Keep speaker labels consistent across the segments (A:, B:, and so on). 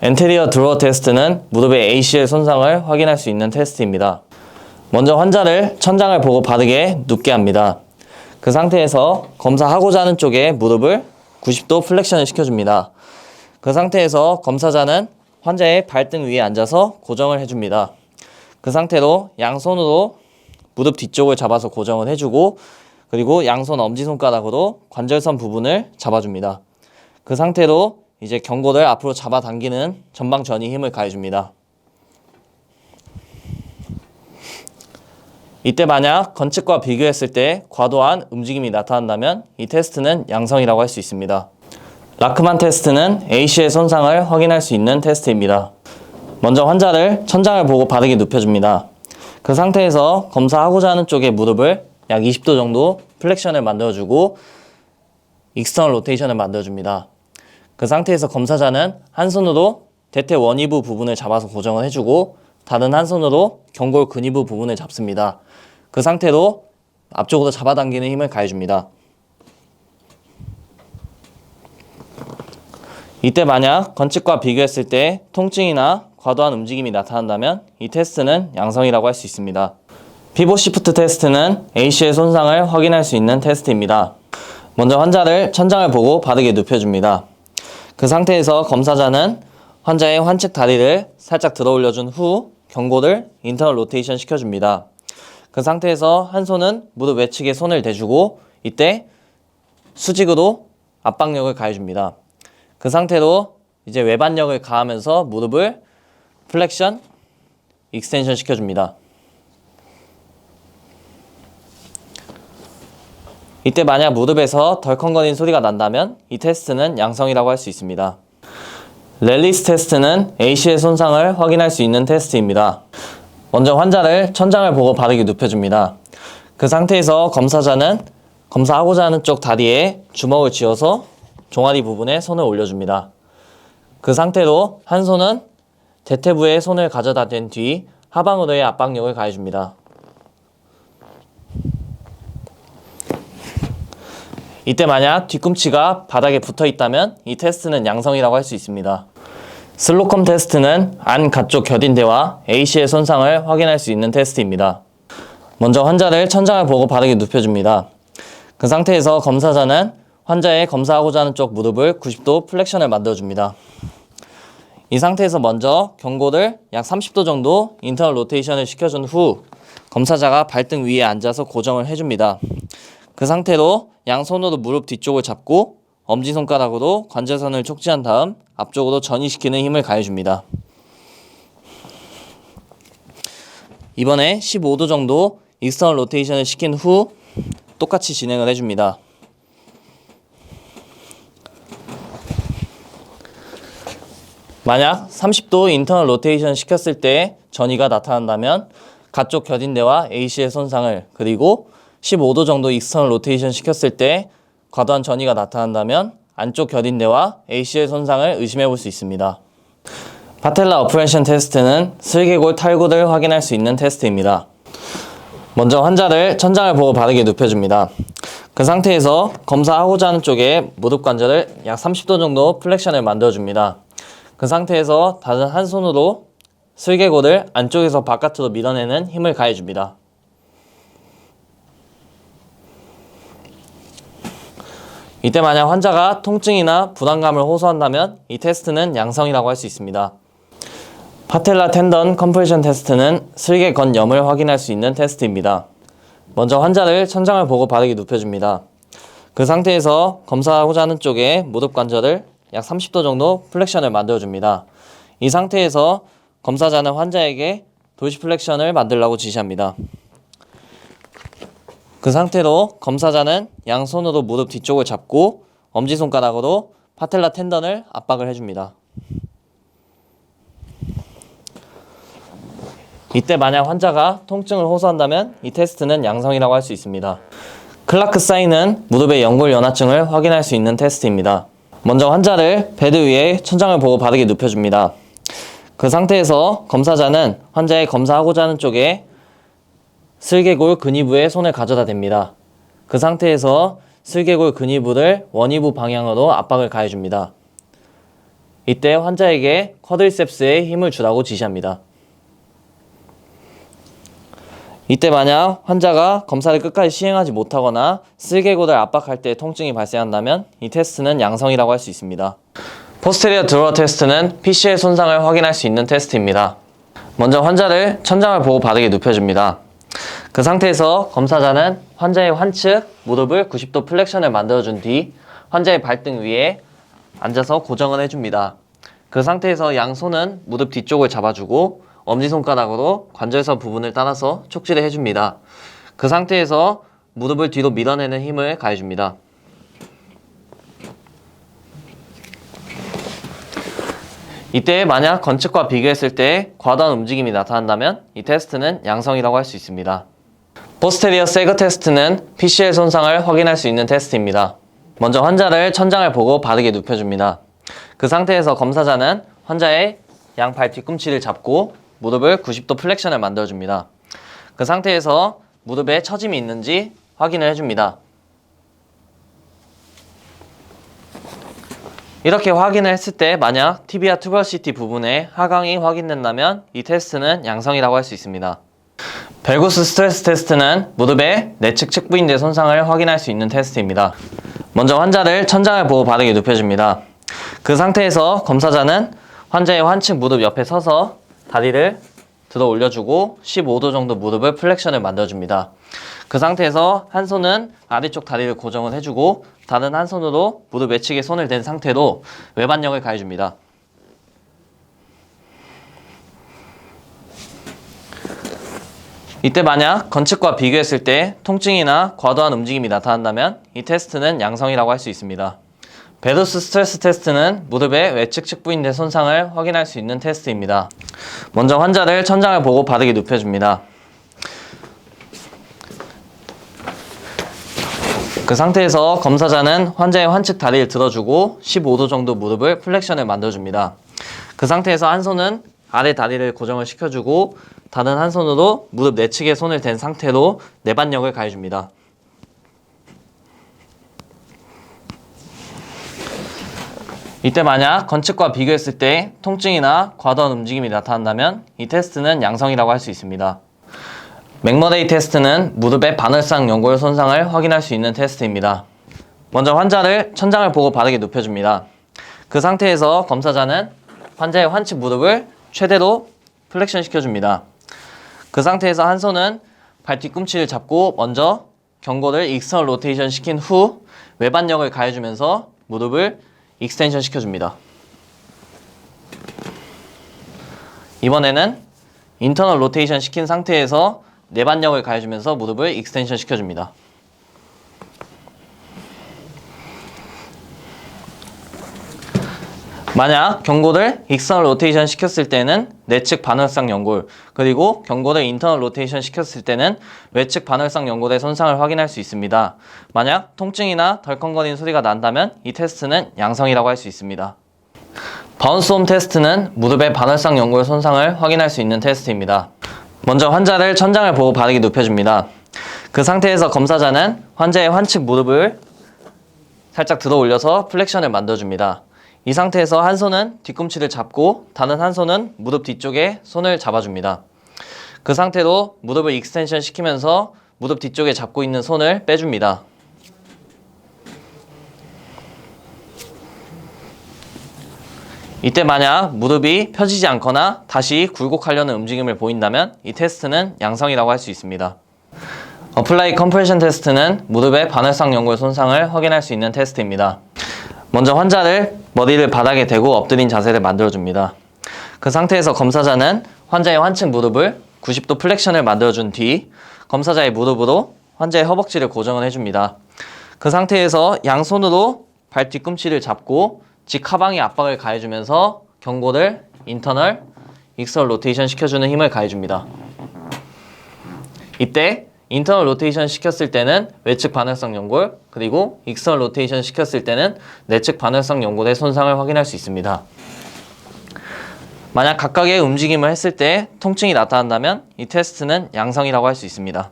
A: 엔테리어 드로어 테스트는 무릎의 ACL 손상을 확인할 수 있는 테스트입니다. 먼저 환자를 천장을 보고 바르게 눕게 합니다. 그 상태에서 검사하고자 하는 쪽에 무릎을 90도 플렉션을 시켜줍니다. 그 상태에서 검사자는 환자의 발등 위에 앉아서 고정을 해줍니다. 그 상태로 양손으로 무릎 뒤쪽을 잡아서 고정을 해주고, 그리고 양손 엄지손가락으로 관절선 부분을 잡아줍니다. 그 상태로 이제 경고를 앞으로 잡아당기는 전방 전이 힘을 가해줍니다. 이때 만약 건측과 비교했을 때 과도한 움직임이 나타난다면 이 테스트는 양성이라고 할 수 있습니다. 라크만 테스트는 ACL 손상을 확인할 수 있는 테스트입니다. 먼저 환자를 천장을 보고 바르게 눕혀줍니다. 그 상태에서 검사하고자 하는 쪽의 무릎을 약 20도 정도 플렉션을 만들어주고 익스터널 로테이션을 만들어줍니다. 그 상태에서 검사자는 한 손으로 대퇴 원위부 부분을 잡아서 고정을 해주고 다른 한 손으로 경골 근위부 부분을 잡습니다. 그 상태로 앞쪽으로 잡아당기는 힘을 가해줍니다. 이때 만약 건측과 비교했을 때 통증이나 과도한 움직임이 나타난다면 이 테스트는 양성이라고 할 수 있습니다. 피봇 시프트 테스트는 ACL 손상을 확인할 수 있는 테스트입니다. 먼저 환자를 천장을 보고 바르게 눕혀줍니다. 그 상태에서 검사자는 환자의 환측 다리를 살짝 들어 올려준 후 경고를 인터널 로테이션 시켜줍니다. 그 상태에서 한 손은 무릎 외측에 손을 대주고 이때 수직으로 압박력을 가해줍니다. 그 상태로 이제 외반력을 가하면서 무릎을 플렉션, 익스텐션 시켜줍니다. 이때 만약 무릎에서 덜컹거리는 소리가 난다면 이 테스트는 양성이라고 할 수 있습니다. 렐리스 테스트는 ACL 손상을 확인할 수 있는 테스트입니다. 먼저 환자를 천장을 보고 바르게 눕혀줍니다. 그 상태에서 검사자는 검사하고자 하는 쪽 다리에 주먹을 쥐어서 종아리 부분에 손을 올려줍니다. 그 상태로 한 손은 대퇴부에 손을 가져다 댄 뒤 하방으로의 압박력을 가해줍니다. 이때 만약 뒤꿈치가 바닥에 붙어 있다면 이 테스트는 양성이라고 할 수 있습니다. 슬로컴 테스트는 안 가쪽 겨딘대와 ACL 손상을 확인할 수 있는 테스트입니다. 먼저 환자를 천장을 보고 바르게 눕혀줍니다. 그 상태에서 검사자는 환자의 검사하고자 하는 쪽 무릎을 90도 플렉션을 만들어줍니다. 이 상태에서 먼저 경고를 약 30도 정도 인터널 로테이션을 시켜준 후 검사자가 발등 위에 앉아서 고정을 해줍니다. 그 상태로 양손으로 무릎 뒤쪽을 잡고 엄지손가락으로 관절선을 촉지한 다음 앞쪽으로 전이시키는 힘을 가해줍니다. 이번에 15도 정도 익스터널 로테이션을 시킨 후 똑같이 진행을 해줍니다. 만약 30도 인터널 로테이션 시켰을 때 전이가 나타난다면 가쪽 겨딘대와 ACL 손상을, 그리고 15도 정도 익스터널 로테이션 시켰을 때 과도한 전이가 나타난다면 안쪽 겨딘대와 ACL 손상을 의심해 볼 수 있습니다. 파텔라 어프레션 테스트는 슬개골 탈구를 확인할 수 있는 테스트입니다. 먼저 환자를 천장을 보고 바르게 눕혀줍니다. 그 상태에서 검사하고자 하는 쪽에 무릎 관절을 약 30도 정도 플렉션을 만들어줍니다. 그 상태에서 다른 한 손으로 슬개골을 안쪽에서 바깥으로 밀어내는 힘을 가해줍니다. 이때 만약 환자가 통증이나 부담감을 호소한다면 이 테스트는 양성이라고 할 수 있습니다. 파텔라 텐던 컴프레션 테스트는 슬개건염을 확인할 수 있는 테스트입니다. 먼저 환자를 천장을 보고 바르게 눕혀줍니다. 그 상태에서 검사하고자 하는 쪽에 무릎 관절을 약 30도 정도 플렉션을 만들어줍니다. 이 상태에서 검사자는 환자에게 도시플렉션을 만들라고 지시합니다. 그 상태로 검사자는 양손으로 무릎 뒤쪽을 잡고 엄지손가락으로 파텔라 텐던을 압박을 해줍니다. 이때 만약 환자가 통증을 호소한다면 이 테스트는 양성이라고 할 수 있습니다. 클라크 사인은 무릎의 연골 연화증을 확인할 수 있는 테스트입니다. 먼저 환자를 베드 위에 천장을 보고 바르게 눕혀줍니다. 그 상태에서 검사자는 환자의 검사하고자 하는 쪽에 슬개골 근위부에 손을 가져다 댑니다. 그 상태에서 슬개골 근위부를 원위부 방향으로 압박을 가해줍니다. 이때 환자에게 쿼드리셉스에 힘을 주라고 지시합니다. 이때 만약 환자가 검사를 끝까지 시행하지 못하거나 슬개골을 압박할 때 통증이 발생한다면 이 테스트는 양성이라고 할 수 있습니다. 포스테리어 드로어 테스트는 PC의 손상을 확인할 수 있는 테스트입니다. 먼저 환자를 천장을 보고 바르게 눕혀줍니다. 그 상태에서 검사자는 환자의 환측, 무릎을 90도 플렉션을 만들어준 뒤 환자의 발등 위에 앉아서 고정을 해줍니다. 그 상태에서 양손은 무릎 뒤쪽을 잡아주고 엄지손가락으로 관절선 부분을 따라서 촉지를 해줍니다. 그 상태에서 무릎을 뒤로 밀어내는 힘을 가해줍니다. 이때 만약 건측과 비교했을 때 과도한 움직임이 나타난다면 이 테스트는 양성이라고 할 수 있습니다. 포스테리어 세그 테스트는 PCL 손상을 확인할 수 있는 테스트입니다. 먼저 환자를 천장을 보고 바르게 눕혀줍니다. 그 상태에서 검사자는 환자의 양발 뒤꿈치를 잡고 무릎을 90도 플렉션을 만들어줍니다. 그 상태에서 무릎에 처짐이 있는지 확인을 해줍니다. 이렇게 확인을 했을 때 만약 티비아 투버시티 부분에 하강이 확인된다면 이 테스트는 양성이라고 할 수 있습니다. 벨구스 스트레스 테스트는 무릎의 내측 측부인대 손상을 확인할 수 있는 테스트입니다. 먼저 환자를 천장을 보고 바르게 눕혀줍니다. 그 상태에서 검사자는 환자의 환측 무릎 옆에 서서 다리를 들어 올려주고 15도 정도 무릎을 플렉션을 만들어줍니다. 그 상태에서 한 손은 아래쪽 다리를 고정을 해주고 다른 한 손으로 무릎 외측에 손을 댄 상태로 외반력을 가해줍니다. 이때 만약 건측과 비교했을 때 통증이나 과도한 움직임이 나타난다면 이 테스트는 양성이라고 할 수 있습니다. 베도스 스트레스 테스트는 무릎의 외측 측부인대 손상을 확인할 수 있는 테스트입니다. 먼저 환자를 천장을 보고 바르게 눕혀줍니다. 그 상태에서 검사자는 환자의 환측 다리를 들어주고 15도 정도 무릎을 플렉션을 만들어줍니다. 그 상태에서 한 손은 아래 다리를 고정을 시켜주고 다른 한 손으로 무릎 내측에 손을 댄 상태로 내반력을 가해줍니다. 이때 만약 건측과 비교했을 때 통증이나 과도한 움직임이 나타난다면 이 테스트는 양성이라고 할 수 있습니다. 맥머데이 테스트는 무릎의 반월상 연골 손상을 확인할 수 있는 테스트입니다. 먼저 환자를 천장을 보고 바르게 눕혀줍니다. 그 상태에서 검사자는 환자의 환측 무릎을 최대로 플렉션 시켜줍니다. 그 상태에서 한 손은 발 뒤꿈치를 잡고 먼저 경고를 익스터널 로테이션 시킨 후 외반력을 가해주면서 무릎을 익스텐션 시켜줍니다. 이번에는 인터널 로테이션 시킨 상태에서 내반력을 가해주면서 무릎을 익스텐션 시켜줍니다. 만약 경고를 익스터널 로테이션 시켰을 때는 내측 반월상 연골, 그리고 경고를 인터널 로테이션 시켰을 때는 외측 반월상 연골의 손상을 확인할 수 있습니다. 만약 통증이나 덜컹거리는 소리가 난다면 이 테스트는 양성이라고 할 수 있습니다. 바운스 홈 테스트는 무릎의 반월상 연골 손상을 확인할 수 있는 테스트입니다. 먼저 환자를 천장을 보고 바르게 눕혀줍니다. 그 상태에서 검사자는 환자의 환측 무릎을 살짝 들어 올려서 플렉션을 만들어줍니다. 이 상태에서 한 손은 뒤꿈치를 잡고 다른 한 손은 무릎 뒤쪽에 손을 잡아줍니다. 그 상태로 무릎을 익스텐션 시키면서 무릎 뒤쪽에 잡고 있는 손을 빼줍니다. 이때 만약 무릎이 펴지지 않거나 다시 굴곡하려는 움직임을 보인다면 이 테스트는 양성이라고 할 수 있습니다. 어플라이 컴프레션 테스트는 무릎의 반월상 연골 손상을 확인할 수 있는 테스트입니다. 먼저 환자를 머리를 바닥에 대고 엎드린 자세를 만들어줍니다. 그 상태에서 검사자는 환자의 환측 무릎을 90도 플렉션을 만들어준 뒤 검사자의 무릎으로 환자의 허벅지를 고정을 해줍니다. 그 상태에서 양손으로 발 뒤꿈치를 잡고 직하방에 압박을 가해주면서 경고를 인터널, 익스터널 로테이션 시켜주는 힘을 가해줍니다. 이때 인터널 로테이션 시켰을 때는 외측 반월상 연골, 그리고 익스터널 로테이션 시켰을 때는 내측 반월상 연골의 손상을 확인할 수 있습니다. 만약 각각의 움직임을 했을 때 통증이 나타난다면 이 테스트는 양성이라고 할 수 있습니다.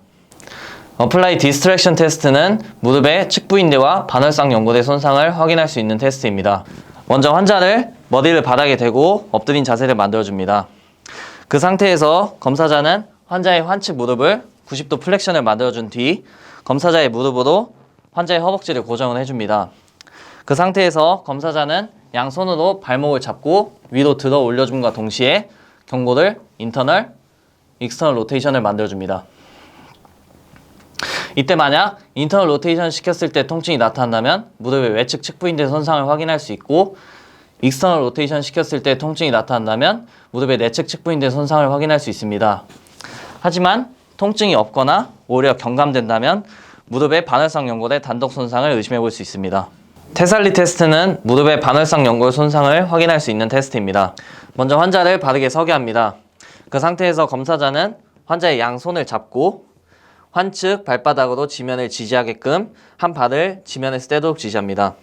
A: 어플라이 디스트랙션 테스트는 무릎의 측부인대와 반월상 연골의 손상을 확인할 수 있는 테스트입니다. 먼저 환자를 머리를 바닥에 대고 엎드린 자세를 만들어줍니다. 그 상태에서 검사자는 환자의 환측 무릎을 90도 플렉션을 만들어준 뒤 검사자의 무릎으로 환자의 허벅지를 고정을 해줍니다. 그 상태에서 검사자는 양손으로 발목을 잡고 위로 들어 올려줌과 동시에 경고를 인터널, 익스터널 로테이션을 만들어줍니다. 이때 만약 인터널 로테이션 시켰을 때 통증이 나타난다면 무릎의 외측 측부인대 손상을 확인할 수 있고, 익스터널 로테이션 시켰을 때 통증이 나타난다면 무릎의 내측 측부인대 손상을 확인할 수 있습니다. 하지만 통증이 없거나 오히려 경감된다면 무릎의 반월상 연골의 단독 손상을 의심해 볼 수 있습니다. 테살리 테스트는 무릎의 반월상 연골 손상을 확인할 수 있는 테스트입니다. 먼저 환자를 바르게 서게 합니다. 그 상태에서 검사자는 환자의 양손을 잡고 환측 발바닥으로 지면을 지지하게끔 한 발을 지면에서 떼도록 지시합니다.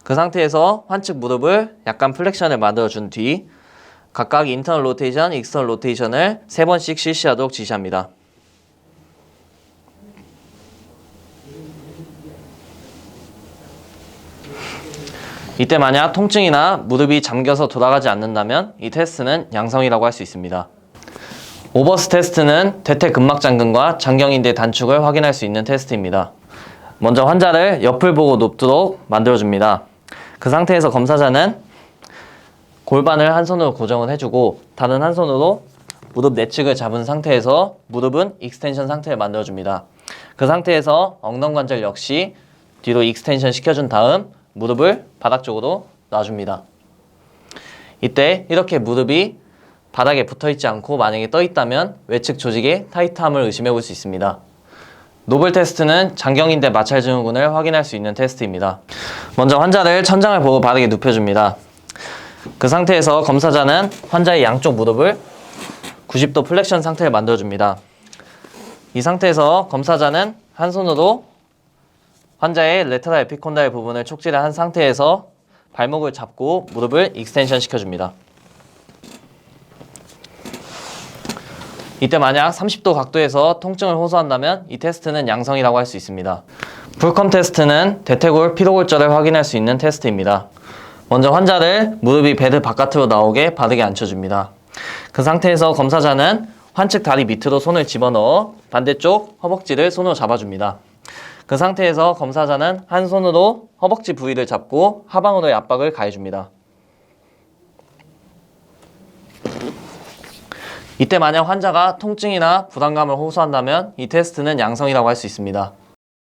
A: 그 상태에서 환측 무릎을 약간 플렉션을 만들어준 뒤 각각 인터널 로테이션, 익스터널 로테이션을 3번씩 실시하도록 지시합니다. 이때 만약 통증이나 무릎이 잠겨서 돌아가지 않는다면 이 테스트는 양성이라고 할 수 있습니다. 오버스 테스트는 대퇴근막장근과 장경인대 단축을 확인할 수 있는 테스트입니다. 먼저 환자를 옆을 보고 눕도록 만들어줍니다. 그 상태에서 검사자는 골반을 한 손으로 고정을 해주고 다른 한 손으로 무릎 내측을 잡은 상태에서 무릎은 익스텐션 상태를 만들어줍니다. 그 상태에서 엉덩관절 역시 뒤로 익스텐션 시켜준 다음 무릎을 바닥 쪽으로 놔줍니다. 이때 이렇게 무릎이 바닥에 붙어있지 않고 만약에 떠있다면 외측 조직의 타이트함을 의심해 볼 수 있습니다. 노블 테스트는 장경인대 마찰 증후군을 확인할 수 있는 테스트입니다. 먼저 환자를 천장을 보고 바닥에 눕혀줍니다. 그 상태에서 검사자는 환자의 양쪽 무릎을 90도 플렉션 상태를 만들어줍니다. 이 상태에서 검사자는 한 손으로 환자의 레터럴 에피콘달 부분을 촉지를 한 상태에서 발목을 잡고 무릎을 익스텐션 시켜줍니다. 이때 만약 30도 각도에서 통증을 호소한다면 이 테스트는 양성이라고 할 수 있습니다. 풀컴 테스트는 대퇴골 피로골절을 확인할 수 있는 테스트입니다. 먼저 환자를 무릎이 베드 바깥으로 나오게 바르게 앉혀줍니다. 그 상태에서 검사자는 환측 다리 밑으로 손을 집어넣어 반대쪽 허벅지를 손으로 잡아줍니다. 그 상태에서 검사자는 한 손으로 허벅지 부위를 잡고 하방으로의 압박을 가해줍니다. 이때 만약 환자가 통증이나 부담감을 호소한다면 이 테스트는 양성이라고 할 수 있습니다.